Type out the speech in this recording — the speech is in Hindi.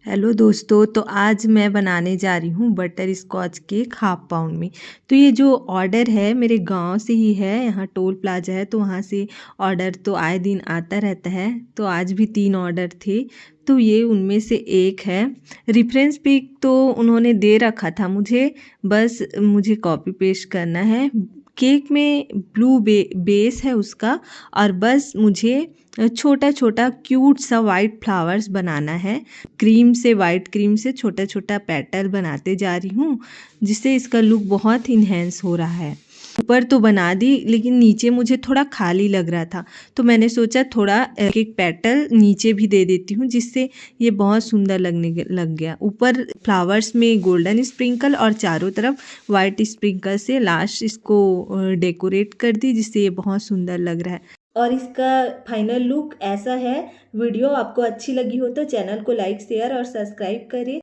हेलो दोस्तों, तो आज मैं बनाने जा रही हूँ butterscotch cake half pound में। तो ये जो ऑर्डर है मेरे गांव से ही है, यहाँ टोल प्लाजा है तो वहाँ से ऑर्डर तो आए दिन आता रहता है। तो आज भी 3 ऑर्डर थे, तो ये उनमें से एक है। रेफरेंस पिक तो उन्होंने दे रखा था मुझे, बस मुझे कॉपी पेस्ट करना है। केक में ब्लू बेस है उसका, और बस मुझे छोटा छोटा क्यूट सा वाइट फ्लावर्स बनाना है। क्रीम से, वाइट क्रीम से छोटा छोटा पेटल बनाते जा रही हूँ, जिससे इसका लुक बहुत इन्हेंस हो रहा है। ऊपर तो बना दी, लेकिन नीचे मुझे थोड़ा खाली लग रहा था, तो मैंने सोचा थोड़ा एक पेटल नीचे भी दे देती हूँ, जिससे ये बहुत सुंदर लगने लग गया। ऊपर फ्लावर्स में गोल्डन स्प्रिंकल और चारों तरफ वाइट स्प्रिंकल से लास्ट इसको डेकोरेट कर दी, जिससे ये बहुत सुंदर लग रहा है। और इसका फाइनल लुक ऐसा है। वीडियो आपको अच्छी लगी हो तो चैनल को लाइक, शेयर और सब्सक्राइब करें।